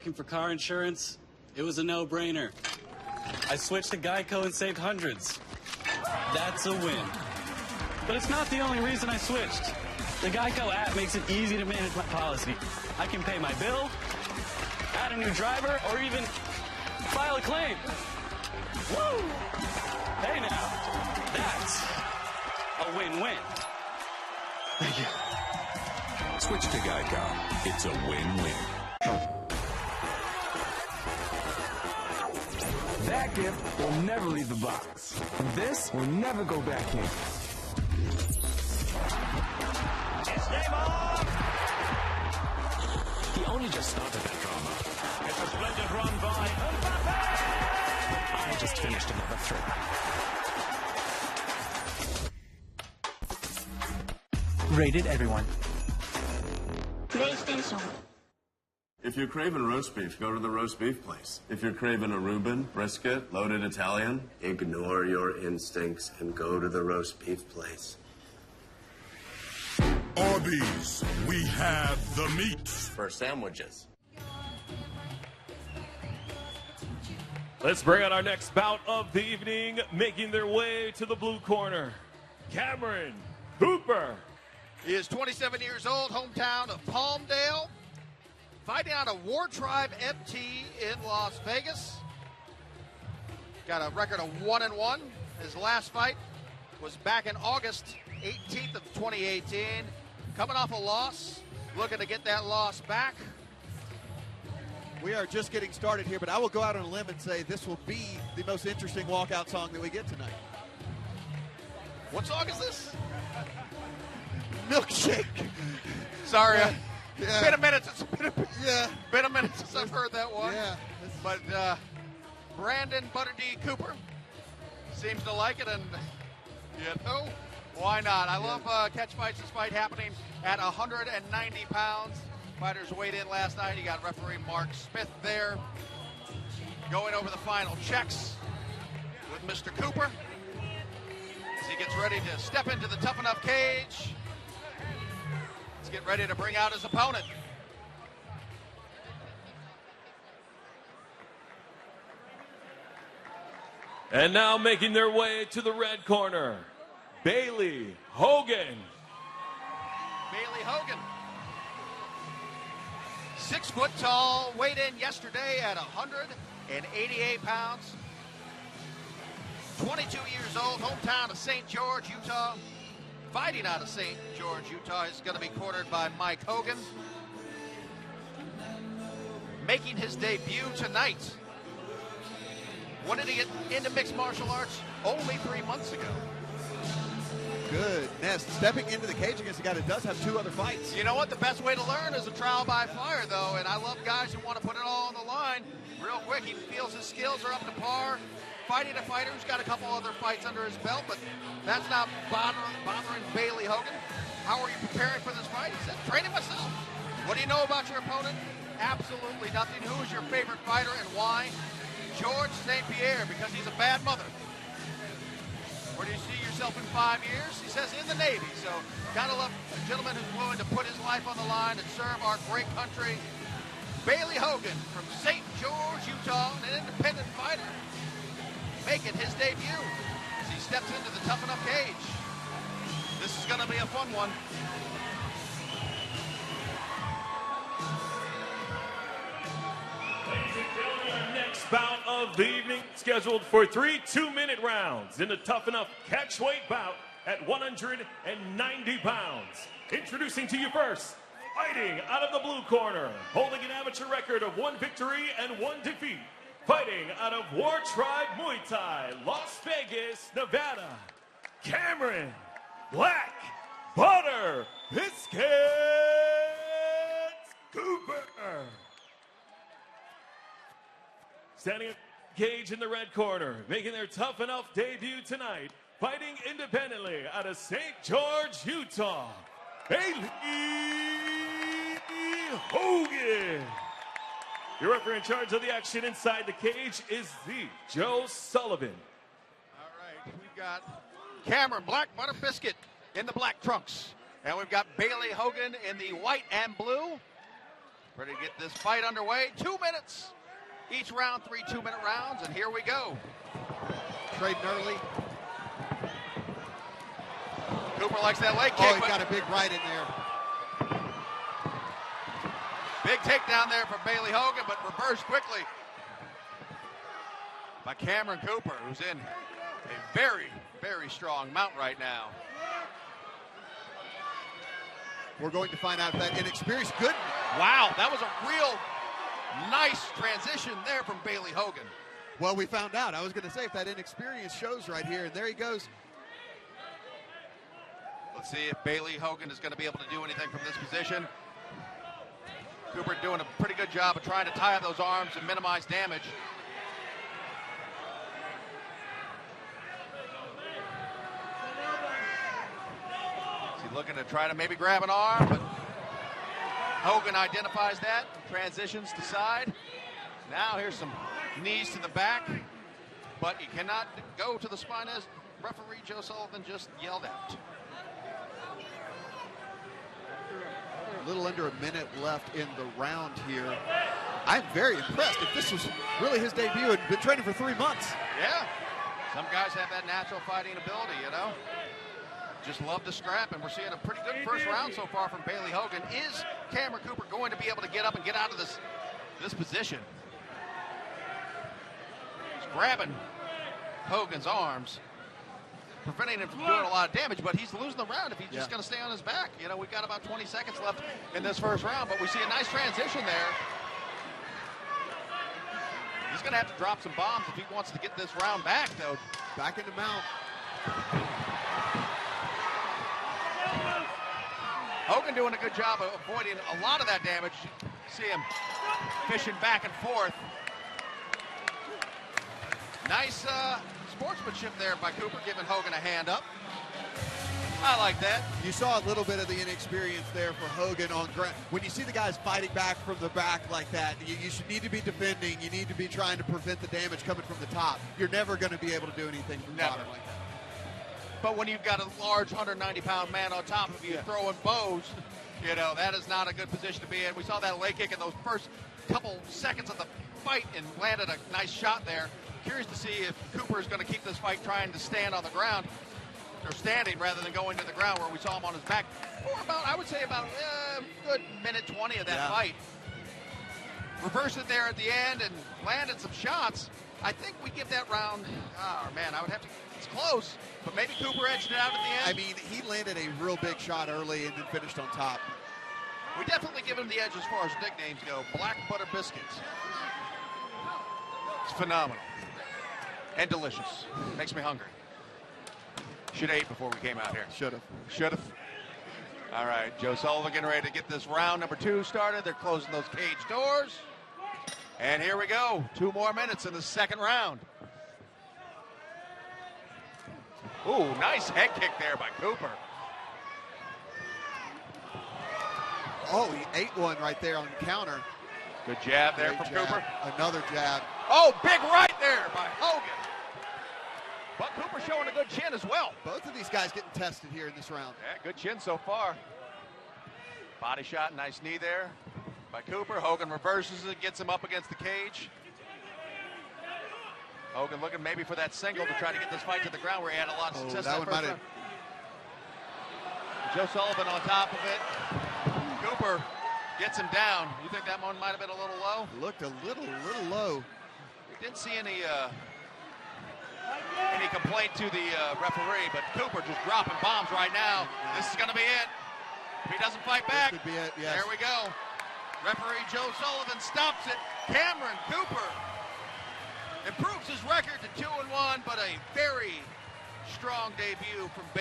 looking for car insurance, it was a no-brainer. I switched to Geico and saved hundreds. That's a win. But it's not the only reason I switched. The Geico app makes it easy to manage my policy. I can pay my bill, add a new driver, or even file a claim. Woo! Hey now, that's a win-win. Thank you. Switch to Geico. It's a win-win. That gift will never leave the box. This will never go back in. It's game on! He only just started that drama. It's a splendid run by Mbappe! I just finished another thread. Rated everyone. PlayStation. If you're craving roast beef, go to the roast beef place. If you're craving a Reuben, brisket, loaded Italian, ignore your instincts and go to the roast beef place. Arby's, we have the meat. For sandwiches. Let's bring out our next bout of the evening, making their way to the blue corner, Cameron Cooper. He is 27 years old, hometown of Palmdale, fighting out of War Tribe MT in Las Vegas. Got a record of 1-1. His last fight was back in August 18th of 2018. Coming off a loss, looking to get that loss back. We are just getting started here, but I will go out on a limb and say this will be the most interesting walkout song that we get tonight. What song is this? Milkshake. Sorry, Yeah. been a minute since Yeah. been a minute since I've heard that one. Yeah. But Brandon Butter D. Cooper seems to like it, and you know, why not? I love catch fights. This fight happening at 190 pounds. Fighters weighed in last night. You got referee Mark Smith there going over the final checks with Mr. Cooper as he gets ready to step into the Tough Enough cage. Let's get ready to bring out his opponent. And now making their way to the red corner, Bailey Hogan. Bailey Hogan, 6 foot tall, weighed in yesterday at 188 pounds. 22 years old, hometown of St. George, Utah. Fighting out of St. George, Utah. Is going to be cornered by Mike Hogan. Making his debut tonight. When did he get into mixed martial arts? Only 3 months ago. Goodness. Stepping into the cage against a guy that does have 2 other fights. You know what? The best way to learn is a trial by fire, though, and I love guys who want to put it all on the line real quick. He feels his skills are up to par. Fighting a fighter who's got a couple other fights under his belt, but that's not bothering Bailey Hogan. How are you preparing for this fight? He said, training myself. What do you know about your opponent? Absolutely nothing. Who is your favorite fighter and why? George St. Pierre, because he's a bad mother. Where do you see yourself in 5 years? He says in the Navy. So gotta love a gentleman who's willing to put his life on the line and serve our great country. Bailey Hogan from St. George, Utah, an independent fighter, making his debut as he steps into the Tough Enough cage. This is gonna be a fun one. Our next bout of the evening, scheduled for 3 2-minute rounds in the Tough Enough catchweight bout at 190 pounds. Introducing to you first, fighting out of the blue corner, holding an amateur record of 1 victory and 1 defeat. Fighting out of War Tribe Muay Thai, Las Vegas, Nevada, Cameron Black Butter Biscuits Cooper. Standing at cage in the red corner, making their Tough Enough debut tonight, fighting independently out of St. George, Utah, Bailey Hogan. Your referee in charge of the action inside the cage is the Joe Sullivan. All right, we've got Cameron Black Butter Biscuit in the black trunks. And we've got Bailey Hogan in the white and blue. Ready to get this fight underway. 2 minutes. Each round, 3 2-minute rounds, and here we go. Trading early. Cooper likes that leg kick. Oh, he got a big right in there. Big takedown there from Bailey Hogan, but reversed quickly by Cameron Cooper, who's in a very, very strong mount right now. We're going to find out if that inexperienced good. Wow, that was a real nice transition there from Bailey Hogan. Well, we found out. I was going to say if that inexperience shows right here, and there he goes. Let's see if Bailey Hogan is going to be able to do anything from this position. Cooper doing a pretty good job of trying to tie up those arms and minimize damage. Is he looking to try to maybe grab an arm, but Hogan identifies that, transitions to side. Now here's some knees to the back, but he cannot go to the spine as referee Joe Sullivan just yelled out. A little under a minute left in the round here. I'm very impressed. If this was really his debut and been training for 3 months. Yeah. Some guys have that natural fighting ability, you know. Just love to scrap, and we're seeing a pretty good first round so far from Bailey Hogan. Is Cameron Cooper going to be able to get up and get out of this position? He's grabbing Hogan's arms, preventing him from doing a lot of damage, but he's losing the round if he's just going to stay on his back. You know, we've got about 20 seconds left in this first round, but we see a nice transition there. He's going to have to drop some bombs if he wants to get this round back, though. Back into mount. Hogan doing a good job of avoiding a lot of that damage. See him fishing back and forth. Nice sportsmanship there by Cooper, giving Hogan a hand up. I like that. You saw a little bit of the inexperience there for Hogan on ground. When you see the guys fighting back from the back like that, you should need to be defending. You need to be trying to prevent the damage coming from the top. You're never going to be able to do anything from the bottom like that. But when you've got a large 190-pound man on top of you throwing bows, you know, that is not a good position to be in. We saw that leg kick in those first couple seconds of the fight and landed a nice shot there. Curious to see if Cooper is going to keep this fight trying to stand on the ground, or standing rather than going to the ground where we saw him on his back for about, I would say about a good minute 20 of that fight. Reversed it there at the end and landed some shots. I think we give that round, oh man, I would have to, it's close, but maybe Cooper edged it out at the end. I mean, he landed a real big shot early and then finished on top. We definitely give him the edge as far as nicknames go. Black Butter Biscuits. It's phenomenal. And delicious. Makes me hungry. Should have ate before we came out here. Should have. Should have. All right, Joe Sullivan getting ready to get this round number 2 started. They're closing those cage doors. And here we go. 2 more minutes in the second round. Ooh, nice head kick there by Cooper. Oh, he ate one right there on the counter. Good jab there Great from jab. Cooper. Another jab. Oh, big right there by Hogan. But Cooper showing a good chin as well. Both of these guys getting tested here in this round. Yeah, good chin so far. Body shot, nice knee there by Cooper. Hogan reverses it, gets him up against the cage. Hogan looking maybe for that single to try to get this fight to the ground where he had a lot of success in that first round. Joe Sullivan on top of it. Cooper gets him down. You think that one might have been a little low? Looked a little low. We didn't see any complaint to the referee, but Cooper just dropping bombs right now. This is going to be it. If he doesn't fight back, this could be it, yes. There we go. Referee Joe Sullivan stops it. Cameron Cooper improves his record to 2-1, but a very strong debut from